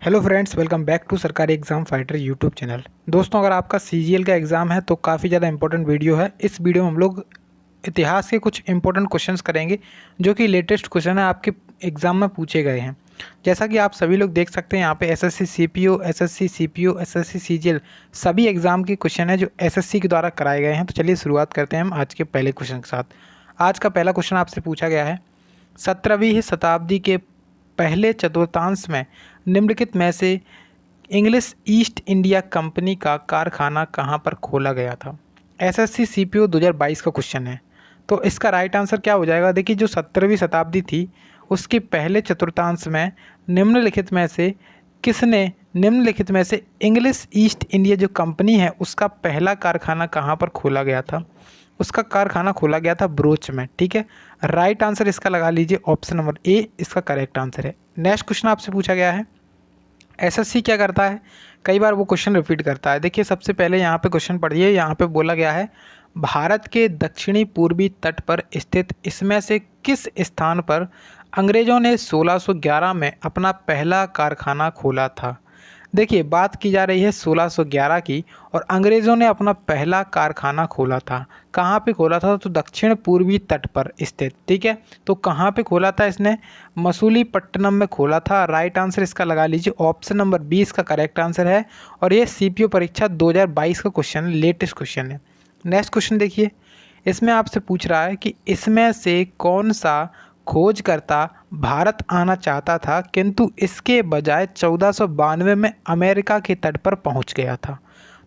Hello friends, welcome back to सरकारी exam fighter YouTube channel. दोस्तों, अगर आपका सीजीएल का एग्ज़ाम है तो काफ़ी ज़्यादा इंपॉर्टेंट वीडियो है। इस वीडियो में हम लोग इतिहास के कुछ इंपॉर्टेंट क्वेश्चंस करेंगे जो कि लेटेस्ट क्वेश्चन है, आपके एग्ज़ाम में पूछे गए हैं। जैसा कि आप सभी लोग देख सकते हैं यहाँ पे SSC CPO, SSC CPO, SSC CGL सभी एग्ज़ाम के क्वेश्चन है जो एसएससी के द्वारा कराए गए हैं। तो चलिए शुरुआत करते हैं हम आज के पहले क्वेश्चन के साथ। आज का पहला क्वेश्चन आपसे पूछा गया है, 17वीं शताब्दी के पहले चतुर्थांश में निम्नलिखित में से इंग्लिश ईस्ट इंडिया कंपनी का कारखाना कहाँ पर खोला गया था। एसएससी सीपीओ 2022 का क्वेश्चन है। तो इसका राइट आंसर क्या हो जाएगा? देखिए, जो 17वीं शताब्दी थी उसके पहले चतुर्थांश में निम्नलिखित में से किसने निम्नलिखित में से इंग्लिश ईस्ट इंडिया जो कंपनी है उसका पहला कारखाना कहाँ पर खोला गया था? उसका कारखाना खोला गया था ब्रोच में। ठीक है, राइट आंसर इसका लगा लीजिए, ऑप्शन नंबर ए इसका करेक्ट आंसर है। नेक्स्ट क्वेश्चन आपसे पूछा गया है, एसएससी क्या करता है, कई बार वो क्वेश्चन रिपीट करता है। देखिए, सबसे पहले यहाँ पे क्वेश्चन पढ़िए। यहाँ पे बोला गया है, भारत के दक्षिणी पूर्वी तट पर स्थित इसमें से किस स्थान पर अंग्रेज़ों ने 1611 में अपना पहला कारखाना खोला था। देखिए, बात की जा रही है 1611 की, और अंग्रेज़ों ने अपना पहला कारखाना खोला था। कहाँ पे खोला था? तो दक्षिण पूर्वी तट पर स्थित। ठीक है, तो कहाँ पे खोला था इसने? मसूलीपट्टनम में खोला था। राइट आंसर इसका लगा लीजिए, ऑप्शन नंबर 20 का करेक्ट आंसर है। और ये सीपीओ परीक्षा 2022 का क्वेश्चन है, लेटेस्ट क्वेश्चन है। नेक्स्ट क्वेश्चन देखिए, इसमें आपसे पूछ रहा है कि इसमें से कौन सा खोजकर्ता भारत आना चाहता था किंतु इसके बजाय 1492 में अमेरिका के तट पर पहुंच गया था।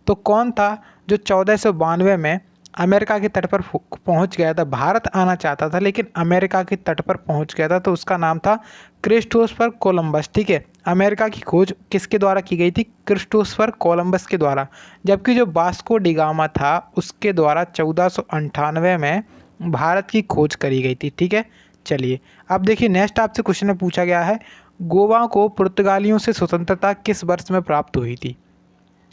तो कौन था जो 1492 में अमेरिका के तट पर पहुंच गया था? भारत आना चाहता था लेकिन अमेरिका के तट पर पहुंच गया था, तो उसका नाम था क्रिस्टोफर कोलंबस। ठीक है, अमेरिका की खोज किसके द्वारा की गई थी? क्रिस्टोफर कोलंबस के द्वारा। जबकि जो वास्को डी गामा था उसके द्वारा 1498 में भारत की खोज करी गई थी। ठीक है, चलिए अब देखिए, नेक्स्ट आपसे क्वेश्चन में पूछा गया है, गोवा को पुर्तगालियों से स्वतंत्रता किस वर्ष में प्राप्त हुई थी।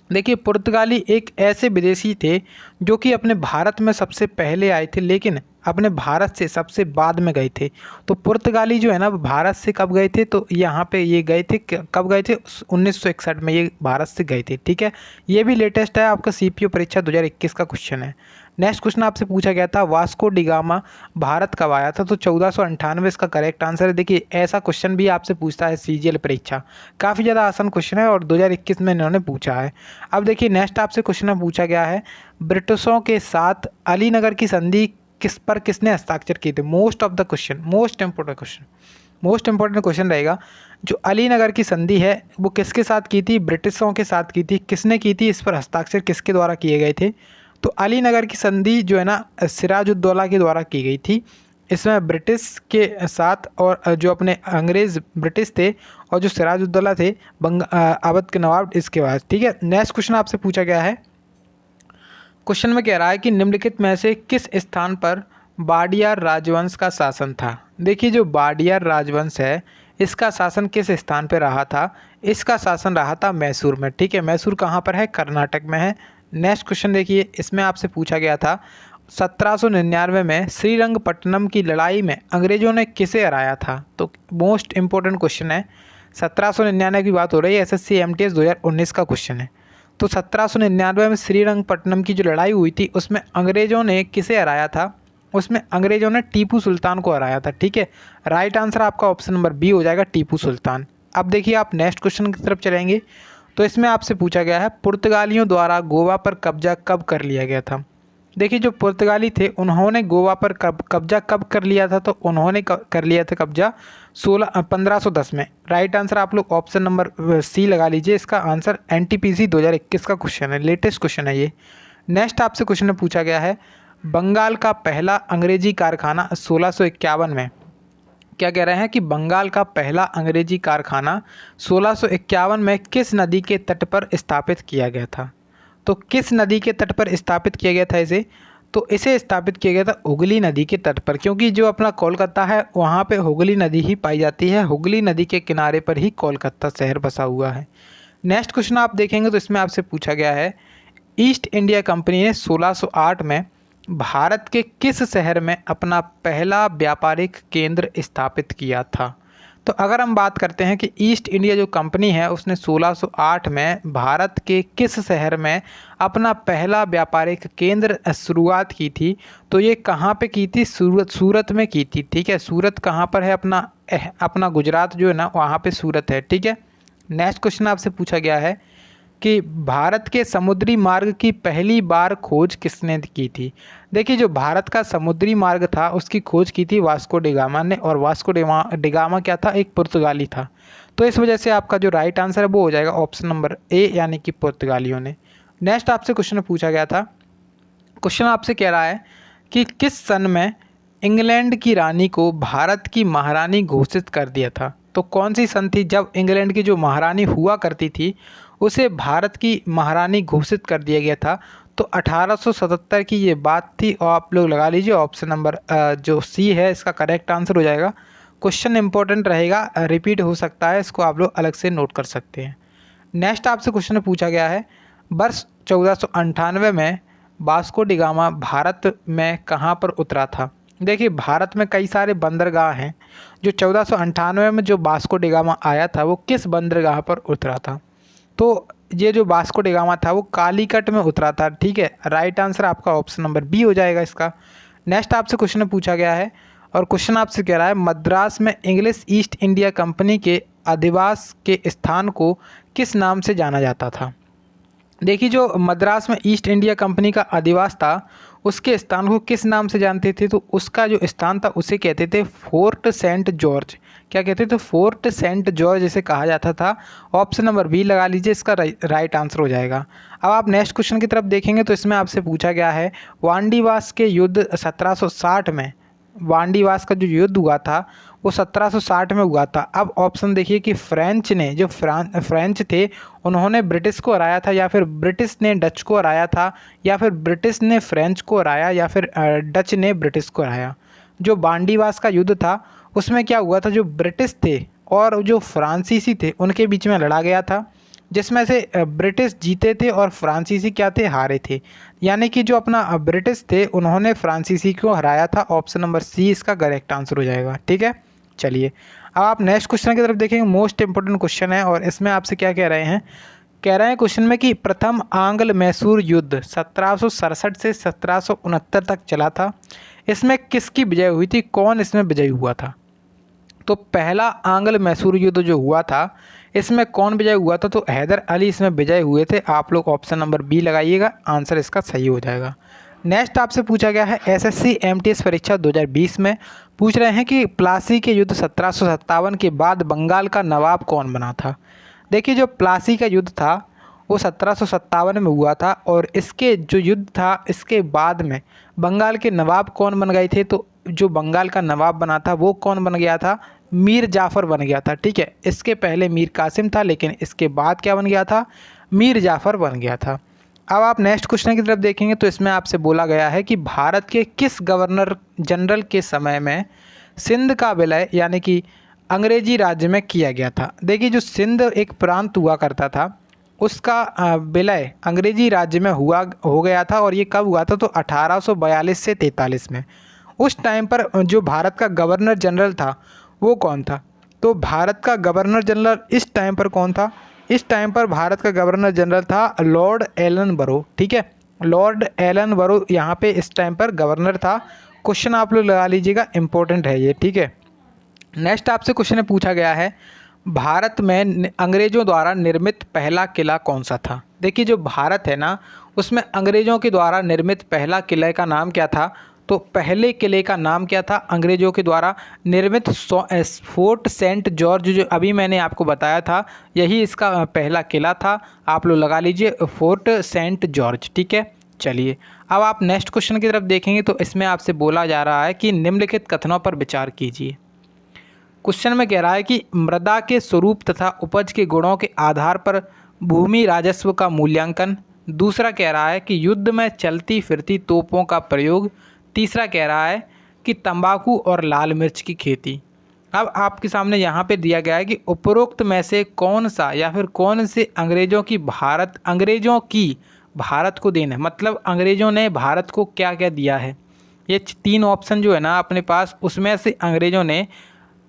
देखिए, पुर्तगाली एक ऐसे विदेशी थे जो कि अपने भारत में सबसे पहले आए थे लेकिन अपने भारत से सबसे बाद में गए थे। तो पुर्तगाली जो है ना, भारत से कब गए थे? तो यहाँ पे ये गए थे, कब गए थे? 1961 में ये भारत से गए थे। ठीक है, ये भी लेटेस्ट है, आपका सीपीओ परीक्षा 2021 का क्वेश्चन है। नेक्स्ट क्वेश्चन आपसे पूछा गया था, वास्को डी गामा भारत कब आया था? तो 1498 इसका करेक्ट आंसर है। देखिए, ऐसा क्वेश्चन भी आपसे पूछता है सीजीएल परीक्षा, काफ़ी ज़्यादा आसान क्वेश्चन है और 2021 में इन्होंने पूछा है। अब देखिए, नेक्स्ट आपसे क्वेश्चन में पूछा गया है, ब्रिटिशों के साथ अलीनगर की संधि किसने हस्ताक्षर किए थे? Most of the question, most important question रहेगा। जो अलीनगर की संधि है वो किसके साथ की थी? ब्रिटिशों के साथ की थी। किसने की थी? इस पर हस्ताक्षर किसके द्वारा किए गए थे? तो अलीनगर की संधि जो है ना, सिराजुद्दौला के द्वारा की गई थी। इसमें ब्रिटिश के साथ और जो अपने अंग्रेज़ ब्रिटिश थे और जो सिराजुद्दौला थे अवध के नवाब, इसके बाद। ठीक है, नेक्स्ट क्वेश्चन आपसे पूछा गया है, क्वेश्चन में कह रहा है कि निम्नलिखित में से किस स्थान पर वाडियार राजवंश का शासन था। देखिए, जो वाडियार राजवंश है इसका शासन किस स्थान पर रहा था? इसका शासन रहा था मैसूर में। ठीक है, मैसूर कहाँ पर है? कर्नाटक में है। नेक्स्ट क्वेश्चन देखिए, इसमें आपसे पूछा गया था, 1799 में श्रीरंगपट्टनम की लड़ाई में अंग्रेजों ने किसे हराया था? तो मोस्ट इंपॉर्टेंट क्वेश्चन है, 1799 की बात हो रही है, एसएससी एमटीएस 2019 का क्वेश्चन है। तो 1799 में श्रीरंगपट्टनम की जो लड़ाई हुई थी उसमें अंग्रेजों ने किसे हराया था? उसमें अंग्रेजों ने टीपू सुल्तान को हराया था। ठीक है, राइट आंसर आपका ऑप्शन नंबर बी हो जाएगा, टीपू सुल्तान। अब देखिए, आप नेक्स्ट क्वेश्चन की तरफ चलेंगे। तो इसमें आपसे पूछा गया है, पुर्तगालियों द्वारा गोवा पर कब्जा कब कर लिया गया था। देखिए, जो पुर्तगाली थे उन्होंने गोवा पर कब्जा कब कर लिया था? तो उन्होंने कर लिया था कब्जा 1510 में। राइट आंसर आप लोग ऑप्शन नंबर सी लगा लीजिए, इसका आंसर एनटीपीसी 2021 का क्वेश्चन है, लेटेस्ट क्वेश्चन है ये। नेक्स्ट आपसे क्वेश्चन में पूछा गया है, बंगाल का पहला अंग्रेजी कारखाना 1651 में, क्या कह रहे हैं कि बंगाल का पहला अंग्रेजी कारखाना 1651 में किस नदी के तट पर स्थापित किया गया था? तो किस नदी के तट पर स्थापित किया गया था इसे? तो इसे स्थापित किया गया था हुगली नदी के तट पर, क्योंकि जो अपना कोलकाता है वहाँ पे हुगली नदी ही पाई जाती है। हुगली नदी के किनारे पर ही कोलकाता शहर बसा हुआ है। नेक्स्ट क्वेश्चन आप देखेंगे तो इसमें आपसे पूछा गया है, ईस्ट इंडिया कंपनी ने 1608 में भारत के किस शहर में अपना पहला व्यापारिक केंद्र स्थापित किया था? तो अगर हम बात करते हैं कि ईस्ट इंडिया जो कंपनी है उसने 1608 में भारत के किस शहर में अपना पहला व्यापारिक केंद्र शुरुआत की थी, तो ये कहाँ पे की थी? सूरत में की थी। ठीक है, सूरत कहाँ पर है? अपना गुजरात जो है ना, वहाँ पे सूरत है। ठीक है, नेक्स्ट क्वेश्चन आपसे पूछा गया है कि भारत के समुद्री मार्ग की पहली बार खोज किसने की थी? देखिए, जो भारत का समुद्री मार्ग था उसकी खोज की थी वास्को डिगामा ने, और वास्को डिगामा क्या था? एक पुर्तगाली था। तो इस वजह से आपका जो राइट आंसर है वो हो जाएगा ऑप्शन नंबर ए, यानी कि पुर्तगालियों ने। नेक्स्ट आपसे क्वेश्चन पूछा गया था, क्वेश्चन आपसे कह रहा है कि किस सन में इंग्लैंड की रानी को भारत की महारानी घोषित कर दिया था? तो कौन सी सन थी जब इंग्लैंड की जो महारानी हुआ करती थी उसे भारत की महारानी घोषित कर दिया गया था? तो 1877 की ये बात थी, और आप लोग लगा लीजिए ऑप्शन नंबर जो सी है इसका करेक्ट आंसर हो जाएगा। क्वेश्चन इंपॉर्टेंट रहेगा, रिपीट हो सकता है, इसको आप लोग अलग से नोट कर सकते हैं। नेक्स्ट आपसे क्वेश्चन पूछा गया है, वर्ष 1498 में वास्को डिगामा भारत में कहाँ पर उतरा था? देखिए, भारत में कई सारे बंदरगाह हैं। जो 1498 में जो वास्को डिगामा आया था वो किस बंदरगाह पर उतरा था? तो ये जो वास्को डिगामा था वो कालीकट में उतरा था। ठीक है, राइट आंसर आपका ऑप्शन नंबर बी हो जाएगा इसका। नेक्स्ट आपसे क्वेश्चन पूछा गया है, और क्वेश्चन आपसे कह रहा है मद्रास में इंग्लिश ईस्ट इंडिया कंपनी के अधिवास के स्थान को किस नाम से जाना जाता था? देखिए, जो मद्रास में ईस्ट इंडिया कंपनी का अधिवास था उसके स्थान को किस नाम से जानते थे? तो उसका जो स्थान था उसे कहते थे फोर्ट सेंट जॉर्ज। क्या कहते थे? फोर्ट सेंट जॉर्ज इसे कहा जाता था। ऑप्शन नंबर बी लगा लीजिए, इसका राइट आंसर हो जाएगा। अब आप नेक्स्ट क्वेश्चन की तरफ देखेंगे तो इसमें आपसे पूछा गया है वांडीवास के युद्ध 1760 में, वांडीवास का जो युद्ध हुआ था वो 1760 में हुआ था। अब ऑप्शन देखिए कि फ्रेंच ने, जो फ्रेंच थे उन्होंने ब्रिटिश को हराया था, या फिर ब्रिटिश ने डच को हराया था, या फिर ब्रिटिश ने फ्रेंच को हराया, या फिर डच ने ब्रिटिश को हराया। जो बांडीवास का युद्ध था उसमें क्या हुआ था, जो ब्रिटिश थे और जो फ्रांसीसी थे उनके बीच में लड़ा गया था, जिसमें से ब्रिटिश जीते थे और फ्रांसीसी क्या थे? हारे थे। यानी कि जो अपना ब्रिटिश थे उन्होंने फ्रांसीसी को हराया था। ऑप्शन नंबर सी इसका करेक्ट आंसर हो जाएगा। ठीक है, चलिए अब आप नेक्स्ट क्वेश्चन की तरफ देखेंगे। मोस्ट इंपोर्टेंट क्वेश्चन है, और इसमें आपसे क्या कह रहे हैं? कह रहे हैं क्वेश्चन में कि प्रथम आंग्ल मैसूर युद्ध 1767 से 1769 तक चला था। इसमें किसकी विजय हुई थी? कौन इसमें विजयी हुआ था? तो पहला आंग्ल मैसूर युद्ध जो हुआ था इसमें कौन विजय हुआ था? तो हैदर अली इसमें विजय हुए थे। आप लोग ऑप्शन नंबर बी लगाइएगा, आंसर इसका सही हो जाएगा। नेक्स्ट आपसे पूछा गया है एसएससी एमटीएस परीक्षा 2020 में पूछ रहे हैं कि प्लासी के युद्ध 1757 के बाद बंगाल का नवाब कौन बना था? देखिए, जो प्लासी का युद्ध था वो 1757 में हुआ था, और इसके जो युद्ध था इसके बाद में बंगाल के नवाब कौन बन गए थे? तो जो बंगाल का नवाब बना था वो कौन बन गया था? मीर जाफ़र बन गया था। ठीक है, इसके पहले मीर कासिम था, लेकिन इसके बाद क्या बन गया था? मीर जाफ़र बन गया था। अब आप नेक्स्ट क्वेश्चन की तरफ देखेंगे तो इसमें आपसे बोला गया है कि भारत के किस गवर्नर जनरल के समय में सिंध का विलय यानी कि अंग्रेजी राज्य में किया गया था? देखिए, जो सिंध एक प्रांत हुआ करता था उसका विलय अंग्रेजी राज्य में हो गया था, और ये कब हुआ था? तो 1842 से 43 में। उस टाइम पर जो भारत का गवर्नर जनरल था वो कौन था? तो भारत का गवर्नर जनरल इस टाइम पर कौन था? इस टाइम पर भारत का गवर्नर जनरल था लॉर्ड एलन बरो। ठीक है, लॉर्ड एलन बरो यहाँ पे इस टाइम पर गवर्नर था। क्वेश्चन आप लोग लगा लीजिएगा, इंपॉर्टेंट है ये। ठीक है, नेक्स्ट आपसे क्वेश्चन पूछा गया है भारत में अंग्रेज़ों द्वारा निर्मित पहला किला कौन सा था? देखिए, जो भारत है ना उसमें अंग्रेज़ों के द्वारा निर्मित पहला किले का नाम क्या था? तो पहले किले का नाम क्या था अंग्रेज़ों के द्वारा निर्मित? फोर्ट सेंट जॉर्ज, जो अभी मैंने आपको बताया था यही इसका पहला किला था। आप लोग लगा लीजिए फोर्ट सेंट जॉर्ज। ठीक है, चलिए अब आप नेक्स्ट क्वेश्चन की तरफ देखेंगे तो इसमें आपसे बोला जा रहा है कि निम्नलिखित कथनों पर विचार कीजिए। क्वेश्चन में कह रहा है कि मृदा के स्वरूप तथा उपज के गुणों के आधार पर भूमि राजस्व का मूल्यांकन। दूसरा कह रहा है कि युद्ध में चलती फिरती तोपों का प्रयोग। तीसरा कह रहा है कि तंबाकू और लाल मिर्च की खेती। अब आपके सामने यहाँ पे दिया गया है कि उपरोक्त में से कौन सा या फिर कौन से अंग्रेज़ों की भारत को देन है, मतलब अंग्रेज़ों ने भारत को क्या क्या दिया है। ये तीन ऑप्शन जो है ना अपने पास, उसमें से अंग्रेज़ों ने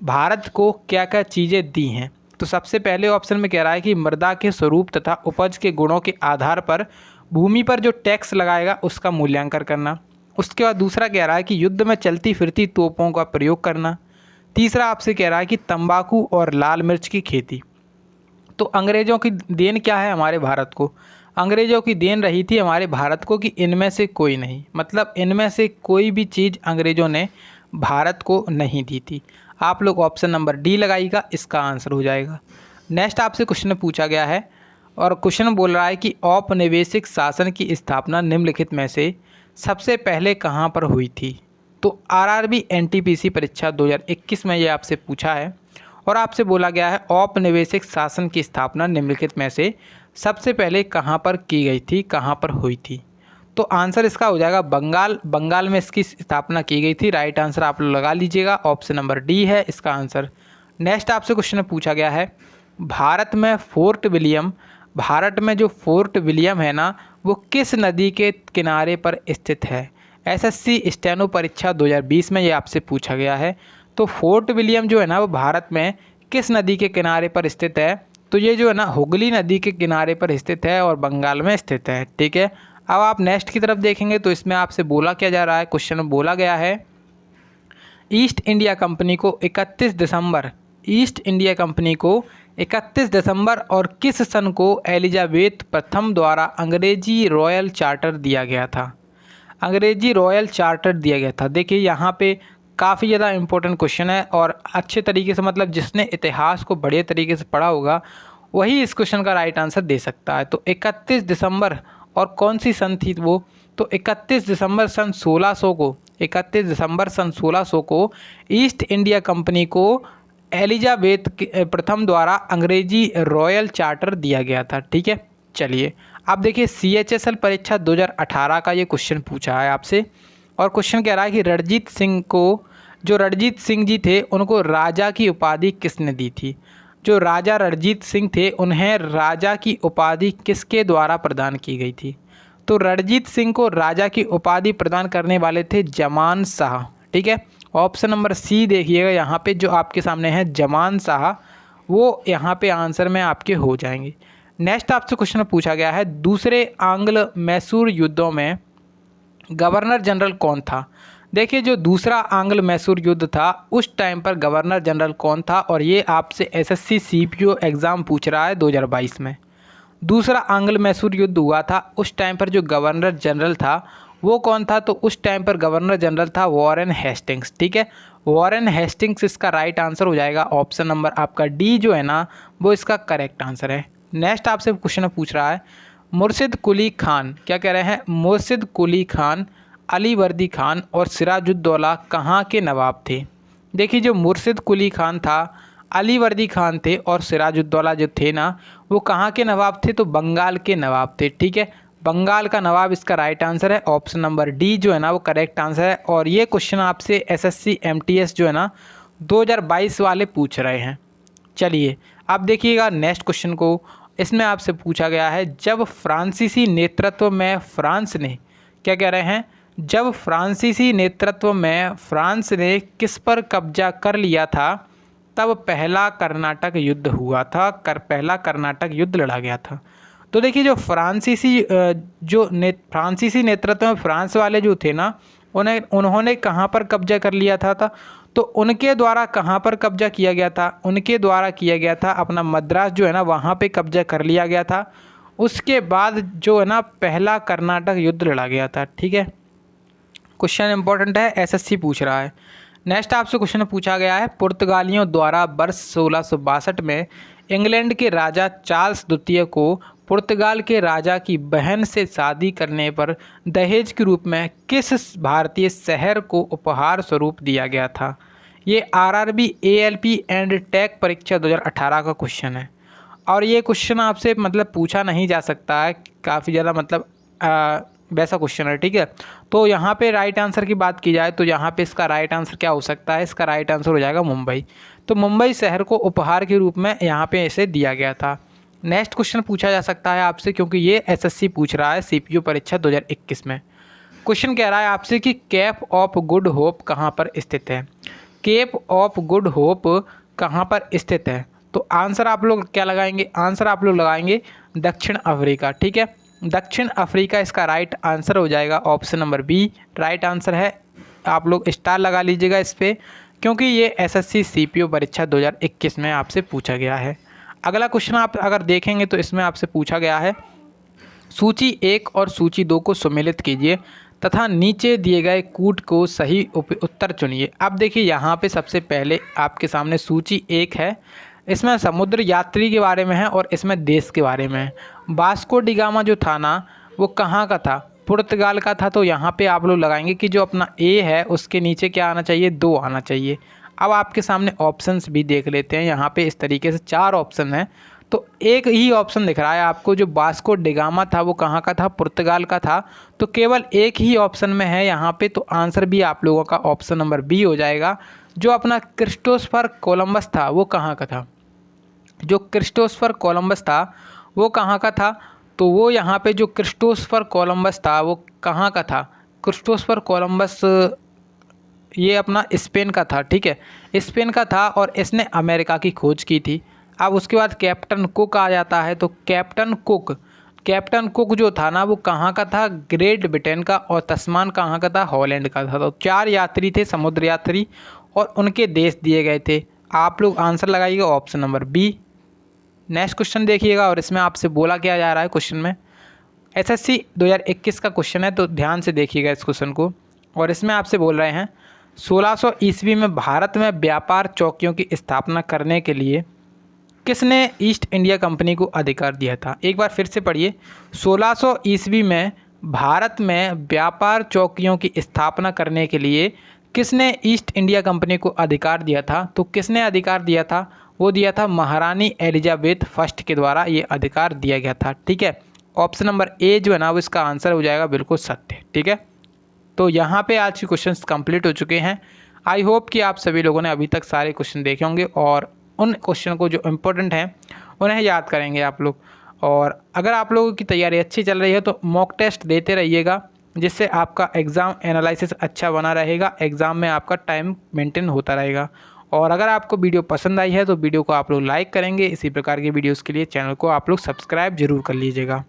भारत को क्या क्या चीज़ें दी हैं? तो सबसे पहले ऑप्शन में कह रहा है कि मृदा के स्वरूप तथा उपज के गुणों के आधार पर भूमि पर जो टैक्स लगाएगा उसका मूल्यांकन करना। उसके बाद दूसरा कह रहा है कि युद्ध में चलती फिरती तोपों का प्रयोग करना। तीसरा आपसे कह रहा है कि तंबाकू और लाल मिर्च की खेती। तो अंग्रेज़ों की देन क्या है हमारे भारत को? अंग्रेज़ों की देन रही थी हमारे भारत को कि इनमें से कोई नहीं, मतलब इनमें से कोई भी चीज़ अंग्रेज़ों ने भारत को नहीं दी थी। आप लोग ऑप्शन नंबर डी लगाइएगा, इसका आंसर हो जाएगा। नेक्स्ट आपसे क्वेश्चन पूछा गया है और क्वेश्चन बोल रहा है कि औपनिवेशिक शासन की स्थापना निम्नलिखित में से सबसे पहले कहाँ पर हुई थी? तो आरआरबी एनटीपीसी परीक्षा 2021 में ये आपसे पूछा है और आपसे बोला गया है औपनिवेशिक शासन की स्थापना निम्नलिखित में से सबसे पहले कहाँ पर की गई थी, कहाँ पर हुई थी? तो आंसर इसका हो जाएगा बंगाल। बंगाल में इसकी स्थापना की गई थी। राइट आंसर आप लोग लगा लीजिएगा, ऑप्शन नंबर डी है इसका आंसर। नेक्स्ट आपसे क्वेश्चन पूछा गया है भारत में जो फोर्ट विलियम है ना, वो किस नदी के किनारे पर स्थित है? एसएससी स्टेनो परीक्षा 2020 में ये आपसे पूछा गया है। तो फोर्ट विलियम जो है ना वो भारत में किस नदी के किनारे पर स्थित है? तो ये जो है ना हुगली नदी के किनारे पर स्थित है और बंगाल में स्थित है। ठीक है, अब आप नेक्स्ट की तरफ देखेंगे तो इसमें आपसे बोला क्या जा रहा है, क्वेश्चन में बोला गया है ईस्ट इंडिया कंपनी को 31 दिसंबर और किस सन को एलिजाबेथ प्रथम द्वारा अंग्रेजी रॉयल चार्टर दिया गया था? अंग्रेजी रॉयल चार्टर दिया गया था। देखिए यहाँ पे काफ़ी ज़्यादा इंपॉर्टेंट क्वेश्चन है और अच्छे तरीके से, मतलब जिसने इतिहास को बढ़िया तरीके से पढ़ा होगा वही इस क्वेश्चन का राइट आंसर दे सकता है। तो 31 दिसंबर और कौन सी सन थी वो? तो 31 दिसंबर सन 1600 को ईस्ट इंडिया कंपनी को एलिजाबेथ प्रथम द्वारा अंग्रेजी रॉयल चार्टर दिया गया था। ठीक है, चलिए आप देखिए CHSL परीक्षा 2018 का ये क्वेश्चन पूछा है आपसे और क्वेश्चन कह रहा है कि रणजीत सिंह जी थे उनको राजा की उपाधि किसने दी थी? जो राजा रणजीत सिंह थे उन्हें राजा की उपाधि किसके द्वारा प्रदान की गई थी? तो रणजीत सिंह को राजा की उपाधि प्रदान करने वाले थे जमान शाह। ठीक है, ऑप्शन नंबर सी देखिएगा यहाँ पे जो आपके सामने है जमान शाह, वो यहाँ पे आंसर में आपके हो जाएंगे। नेक्स्ट आपसे क्वेश्चन पूछा गया है दूसरे आंग्ल मैसूर युद्धों में गवर्नर जनरल कौन था? देखिए जो दूसरा आंग्ल मैसूर युद्ध था उस टाइम पर गवर्नर जनरल कौन था, और ये आपसे एसएससी सीपीओ एग्ज़ाम पूछ रहा है 2022 में। दूसरा आंग्ल मैसूर युद्ध हुआ था, उस टाइम पर जो गवर्नर जनरल था वो कौन था? तो उस टाइम पर गवर्नर जनरल था वॉरेन हेस्टिंग्स। ठीक है, वॉरेन हेस्टिंग्स इसका राइट आंसर हो जाएगा। ऑप्शन नंबर आपका डी जो है ना वो इसका करेक्ट आंसर है। नेक्स्ट आपसे क्वेश्चन पूछ रहा है मुर्शिद कुली खान, क्या कह रहे हैं? मुर्शिद कुली खान, अली वर्दी खान और सिराजुद्दौला कहाँ के नवाब थे? देखिए जो मुर्शिद कुली खान था, अली वर्दी खान थे और सिराजुद्दौला जो थे ना वो कहाँ के नवाब थे? तो बंगाल के नवाब थे। ठीक है, बंगाल का नवाब इसका राइट आंसर है। ऑप्शन नंबर डी जो है ना वो करेक्ट आंसर है और ये क्वेश्चन आपसे एसएससी MTS जो है ना 2022 वाले पूछ रहे हैं। चलिए आप देखिएगा नेक्स्ट क्वेश्चन को, इसमें आपसे पूछा गया है जब फ्रांसीसी नेतृत्व में फ्रांस ने, क्या कह रहे हैं? जब फ्रांसीसी नेतृत्व में फ्रांस ने किस पर कब्जा कर लिया था तब पहला कर्नाटक युद्ध हुआ था, पहला कर्नाटक युद्ध लड़ा गया था। तो देखिए जो फ्रांसीसी नेतृत्व में फ्रांस वाले जो थे ना उन्होंने कहाँ पर कब्जा कर लिया था तो उनके द्वारा कहाँ पर कब्जा किया गया था? उनके द्वारा किया गया था अपना मद्रास जो है ना वहाँ पे कब्जा कर लिया गया था। उसके बाद जो है ना पहला कर्नाटक युद्ध लड़ा गया था। ठीक है, क्वेश्चन इंपॉर्टेंट है, एसएससी पूछ रहा है। नेक्स्ट आपसे क्वेश्चन पूछा गया है पुर्तगालियों द्वारा वर्ष 1662 में इंग्लैंड के राजा चार्ल्स द्वितीय को पुर्तगाल के राजा की बहन से शादी करने पर दहेज के रूप में किस भारतीय शहर को उपहार स्वरूप दिया गया था? ये आरआरबी ALP एंड टेक परीक्षा 2018 का क्वेश्चन है और ये क्वेश्चन आपसे मतलब पूछा नहीं जा सकता है, काफ़ी ज़्यादा मतलब वैसा क्वेश्चन है। ठीक है, तो यहाँ पे राइट आंसर की बात की जाए तो यहाँ पे इसका राइट आंसर क्या हो सकता है? इसका राइट आंसर हो जाएगा मुंबई। तो मुंबई शहर को उपहार के रूप में यहाँ पे इसे दिया गया था। नेक्स्ट क्वेश्चन पूछा जा सकता है आपसे क्योंकि ये एसएससी पूछ रहा है CPO परीक्षा 2021 में। क्वेश्चन कह रहा है आपसे कि कैप ऑफ गुड होप कहाँ पर स्थित है? केप ऑफ गुड होप कहाँ पर स्थित है? तो आंसर आप लोग क्या लगाएंगे? आंसर आप लोग लगाएंगे दक्षिण अफ्रीका। ठीक है, दक्षिण अफ्रीका इसका राइट आंसर हो जाएगा। Option number B right answer है। आप लोग स्टार लगा लीजिएगा इस पर, क्योंकि ये एसएससी सीपीओ परीक्षा 2021 में आपसे पूछा गया है। अगला क्वेश्चन आप अगर देखेंगे तो इसमें आपसे पूछा गया है, सूची 1 और सूची 2 को सम्मिलित कीजिए तथा नीचे दिए गए कूट को सही उत्तर चुनिए। अब देखिए यहाँ पे सबसे पहले आपके सामने सूची 1 है, इसमें समुद्र यात्री के बारे में है और इसमें देश के बारे में है। वास्को डी गामा जो था ना, वो कहाँ का था? पुर्तगाल का था। तो यहाँ पे आप लोग लगाएंगे कि जो अपना ए है उसके नीचे क्या आना चाहिए? 2 आना चाहिए। अब आपके सामने ऑप्शंस भी देख लेते हैं। यहाँ पे इस तरीके से 4 ऑप्शन हैं, तो एक ही ऑप्शन दिख रहा है आपको, जो वास्को डी गामा था वो कहाँ का था? पुर्तगाल का था। तो केवल एक ही ऑप्शन में है यहाँ पे, तो आंसर भी आप लोगों का ऑप्शन नंबर बी हो जाएगा। जो अपना क्रिस्टोफर कोलंबस था वो कहाँ का था? जो क्रिस्टोफर कोलंबस था वो कहाँ का था? तो वो यहाँ पे जो क्रिस्टोफर कोलंबस था वो कहाँ का था? क्रिस्टोफर कोलंबस ये अपना स्पेन का था। ठीक है, स्पेन का था और इसने अमेरिका की खोज की थी। अब उसके बाद कैप्टन कुक आ जाता है। तो कैप्टन कुक जो था ना वो कहाँ का था? ग्रेट ब्रिटेन का। और तस्मान कहाँ का था? हॉलैंड का था। तो 4 यात्री थे, समुद्र यात्री, और उनके देश दिए गए थे। आप लोग आंसर लगाइएगा option number B. Next question देखिएगा, और इसमें आपसे बोला क्या जा रहा है क्वेश्चन में, एसएससी 2021 का क्वेश्चन है, तो ध्यान से देखिएगा इस क्वेश्चन को। और इसमें आपसे बोल रहे हैं 1600 ईस्वी में भारत में व्यापार चौकियों की स्थापना करने के लिए किसने ईस्ट इंडिया कंपनी को अधिकार दिया था? एक बार फिर से पढ़िए। 1600 ईस्वी में भारत में व्यापार चौकियों की स्थापना करने के लिए किसने ईस्ट इंडिया कंपनी को अधिकार दिया था? तो किसने अधिकार दिया था? वो दिया था महारानी एलिजाबेथ फर्स्ट के द्वारा ये अधिकार दिया गया था। ठीक है, ऑप्शन नंबर ए जो है ना वो इसका आंसर हो जाएगा बिल्कुल सत्य। ठीक है, तो यहाँ पे आज के क्वेश्चंस कंप्लीट हो चुके हैं। आई होप कि आप सभी लोगों ने अभी तक सारे क्वेश्चन देखे होंगे और उन क्वेश्चन को जो इम्पोर्टेंट हैं उन्हें याद करेंगे आप लोग। और अगर आप लोगों की तैयारी अच्छी चल रही है तो मॉक टेस्ट देते रहिएगा, जिससे आपका एग्ज़ाम एनालिसिस अच्छा बना रहेगा, एग्ज़ाम में आपका टाइम मेंटेन होता रहेगा। और अगर आपको वीडियो पसंद आई है तो वीडियो को आप लोग लाइक करेंगे। इसी प्रकार की वीडियोज़ के लिए चैनल को आप लोग सब्सक्राइब जरूर कर लीजिएगा।